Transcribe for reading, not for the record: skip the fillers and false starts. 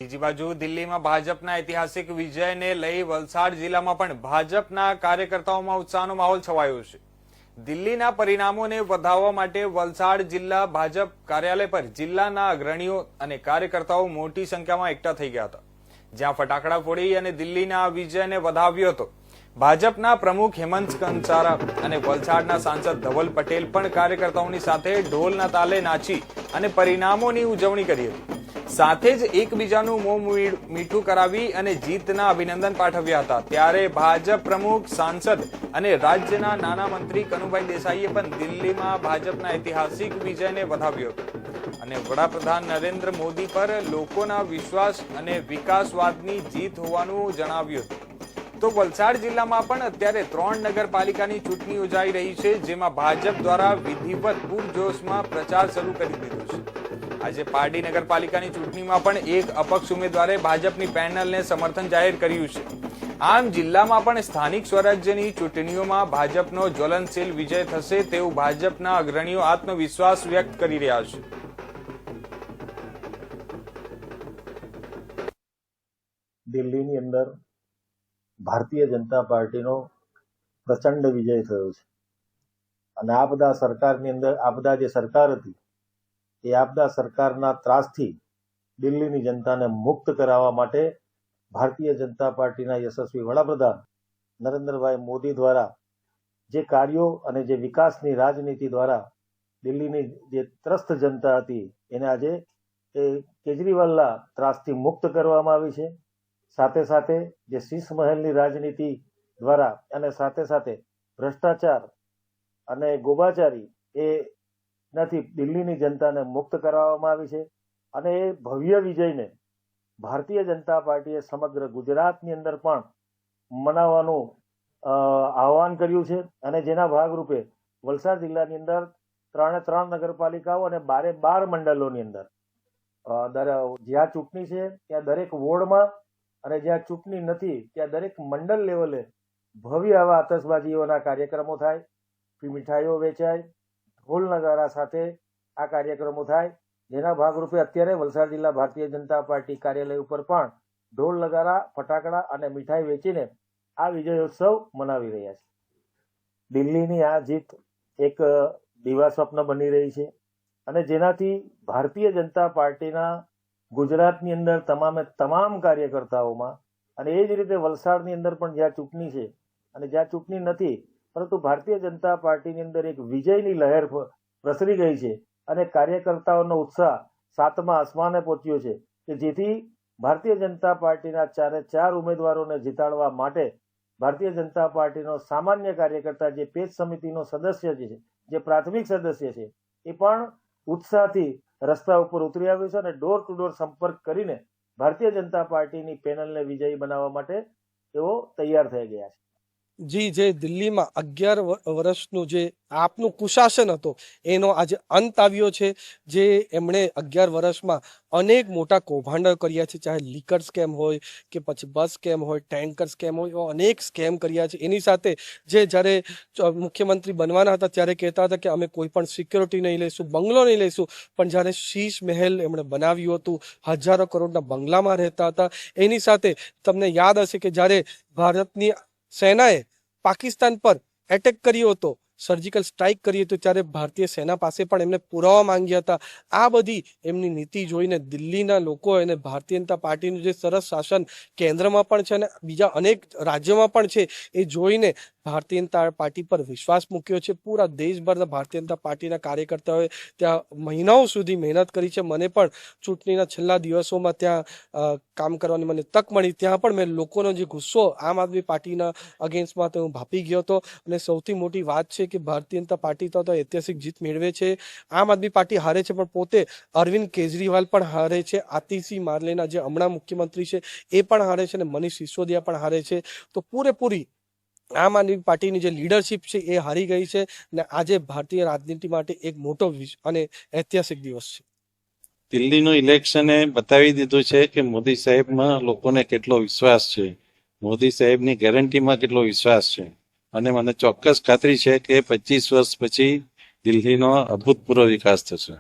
બીજી બાજુ દિલ્હીમાં ભાજપના ઐતિહાસિક વિજયને લઈ વલસાડ જિલ્લામાં પણ ભાજપના કાર્યકર્તાઓમાં ઉત્સાહનો માહોલ છવાયો છે। દિલ્હીના પરિણામોને વધાવવા માટે વલસાડ જિલ્લા ભાજપ કાર્યાલય પર જિલ્લાના અગ્રણીઓ અને કાર્યકર્તાઓ મોટી સંખ્યામાં એકઠા થઈ ગયા હતા, જ્યાં ફટાકડા ફોડી અને દિલ્હીના વિજયને વધાવ્યો હતો। ભાજપના પ્રમુખ હેમંત કંસારા અને વલસાડના સાંસદ ધવલ પટેલ પણ કાર્યકર્તાઓની સાથે ઢોલના તાલે નાચી અને પરિણામોની ઉજવણી કરી હતી। સાથે જ એકબીજાનું મોં મીઠું કરાવી અને જીતના અભિનંદન પાઠવ્યા હતા। ત્યારે ભાજપ પ્રમુખ, સાંસદ અને રાજ્યના નાના મંત્રી કનુભાઈ દેસાઈએ પણ દિલ્હીમાં ભાજપના ઐતિહાસિક વિજયને વધાવ્યો હતો અને વડાપ્રધાન નરેન્દ્ર મોદી પર લોકોના વિશ્વાસ અને વિકાસવાદની જીત હોવાનું જણાવ્યું હતું। તો વલસાડ જિલ્લામાં પણ અત્યારે 3 નગરપાલિકાની ચૂંટણી યોજાઈ રહી છે, જેમાં ભાજપ દ્વારા વિધિવત પૂરજોશમાં પ્રચાર શરૂ કરી દીધો છે। આજે પારડી નગરપાલિકાની ચૂંટણીમાં પણ એક અપક્ષ ઉમેદવારે ભાજપની પેનલને સમર્થન જાહેર કર્યું છે। આમ જિલ્લામાં પણ સ્થાનિક સ્વરાજ્યની ચૂંટણીઓમાં ભાજપનો જ્વલનશીલ વિજય થશે તેવું ભાજપના અગ્રણીઓ આત્મવિશ્વાસ વ્યક્ત કરી રહ્યા છે। દિલ્હીની અંદર ભારતીય જનતા પાર્ટીનો પ્રચંડ વિજય થયો છે અને આ બધા સરકારની અંદર આ બધા જે સરકાર હતી એ આપદા સરકારના ત્રાસથી દિલ્હીની જનતાને મુક્ત કરાવવા માટે ભારતીય જનતા પાર્ટીના યશસ્વી વડાપ્રધાન નરેન્દ્રભાઈ મોદી દ્વારા જે કાર્યો અને જે વિકાસની રાજનીતિ દ્વારા દિલ્હીની જે ત્રસ્ત જનતા હતી એને આજે એ કેજરીવાલના ત્રાસથી મુક્ત કરવામાં આવી છે। સાથે સાથે જે શીશ મહેલની રાજનીતિ દ્વારા અને સાથે સાથે ભ્રષ્ટાચાર અને ગોબાચારી એ નથી દિલ્હીની જનતાને મુક્ત કરાવવામાં આવી છે અને એ ભવ્ય વિજયને ભારતીય જનતા પાર્ટીએ સમગ્ર ગુજરાતની અંદર પણ મનાવવાનું આહવાન કર્યું છે અને જેના ભાગરૂપે વલસાડ જિલ્લાની અંદર 3 નગરપાલિકાઓ અને 12 મંડળોની અંદર જ્યાં ચૂંટણી છે ત્યાં દરેક વોર્ડમાં અને જ્યાં ચૂંટણી નથી ત્યાં દરેક મંડળ લેવલે ભવ્ય આવા આતશબાજીઓના કાર્યક્રમો થાય, મીઠાઈઓ વેચાય, ઢોલ નગારા સાથે આ કાર્યક્રમો થાય, જેના ભાગરૂપે અત્યારે વલસાડ જિલ્લા ભારતીય જનતા પાર્ટી કાર્યાલય ઉપર પણ ઢોલ નગારા, ફટાકડા અને મીઠાઈ વેચીને આ વિજયોત્સવ મનાવી રહ્યા છે। દિલ્હીની આ જીત એક દિવા સ્વપ્ન બની રહી છે અને જેનાથી ભારતીય જનતા પાર્ટીના ગુજરાતની અંદર તમામ કાર્યકર્તાઓમાં અને એ જ રીતે વલસાડની અંદર પણ જ્યાં ચૂંટણી છે અને જ્યાં ચૂંટણી નથી પરંતુ ભારતીય જનતા પાર્ટીની અંદર એક વિજયની લહેર પ્રસરી ગઈ છે અને કાર્યકર્તાઓનો ઉત્સાહ 7મા આસમાને પહોંચ્યો છે કે જેથી ભારતીય જનતા પાર્ટીના 4 ઉમેદવારોને જીતાડવા માટે ભારતીય જનતા પાર્ટીનો સામાન્ય કાર્યકર્તા જે પેજ સમિતિનો સદસ્ય છે, જે પ્રાથમિક સદસ્ય છે, એ પણ ઉત્સાહથી રસ્તા ઉપર ઉતરી આવ્યો છે અને ડોર ટુ ડોર સંપર્ક કરીને ભારતીય જનતા પાર્ટીની પેનલને વિજયી બનાવવા માટે તેઓ તૈયાર થઈ ગયા છે। જી, જે દિલ્હીમાં 11 વર્ષનું જે આપનું કુશાસન હતો એનો આજે અંત આવ્યો છે। જે એમણે 11 વર્ષમાં અનેક મોટા કૌભાંડો કર્યા છે, ચાહે લીકર સ્કેમ હોય કે પછી બસ સ્કેમ હોય, ટેન્કર સ્કેમ હોય, અનેક સ્કેમ કર્યા છે। એની સાથે જે જ્યારે મુખ્યમંત્રી બનવાના હતા ત્યારે કહેતા હતા કે અમે કોઈ પણ સિક્યોરિટી નહીં લઈશું, બંગલો નહીં લઈશું, પણ જ્યારે શીશ મહેલ એમણે બનાવ્યું હતું, હજારો કરોડના બંગલામાં રહેતા હતા। એની સાથે તમને યાદ હશે કે જ્યારે ભારતની સેનાએ પાકિસ્તાન પર એટેક કર્યો હતો, સર્જિકલ સ્ટ્રાઇક કરી હતી, ત્યારે ભારતીય સેના પાસે પણ એમને પુરાવા માંગ્યા હતા। આ બધી એમની નીતિ જોઈને દિલ્હીના લોકો અને ભારતીય જનતા પાર્ટીનું જે સરસ શાસન કેન્દ્રમાં પણ છે અને બીજા અનેક રાજ્યોમાં પણ છે એ જોઈને ભારતીય જનતા પાર્ટી પર વિશ્વાસ મૂક્યો છે। પૂરા દેશભરના ભારતીય જનતા પાર્ટીના કાર્યકર્તાઓએ ત્યાં મહિનાઓ સુધી મહેનત કરી છે। મને પણ ચૂંટણીના છેલ્લા દિવસોમાં ત્યાં કામ કરવાની મને તક મળી, ત્યાં પણ મેં લોકોનો જે ગુસ્સો આમ આદમી પાર્ટીના અગેન્સ્ટમાં તો હું ભાપી ગયો હતો અને સૌથી મોટી વાત છે કે ભારતીય જનતા પાર્ટી તો ઐતિહાસિક જીત મેળવે છે। આમ આદમી પાર્ટી હારે છે પણ પોતે અરવિંદ કેજરીવાલ પણ હારે છે, આતિશી માર્લેના જે હમણાં મુખ્યમંત્રી છે એ પણ હારે છે અને મનીષ સિસોદિયા પણ હારે છે। તો પૂરેપૂરી આમ આદમી પાર્ટીની જે લીડરશિપ છે એ હારી ગઈ છે અને આજે ભારતીય રાજનીતિ માટે એક મોટો અને ઐતિહાસિક દિવસ છે। દિલ્હીનું ઇલેક્શને બતાવી દીધું છે કે મોદી સાહેબમાં લોકોને કેટલો વિશ્વાસ છે, મોદી સાહેબની ગેરંટીમાં કેટલો વિશ્વાસ છે અને મને ચોક્કસ ખાતરી છે કે 25 વર્ષ પછી દિલ્હીનો અભૂતપૂર્વ વિકાસ થશે।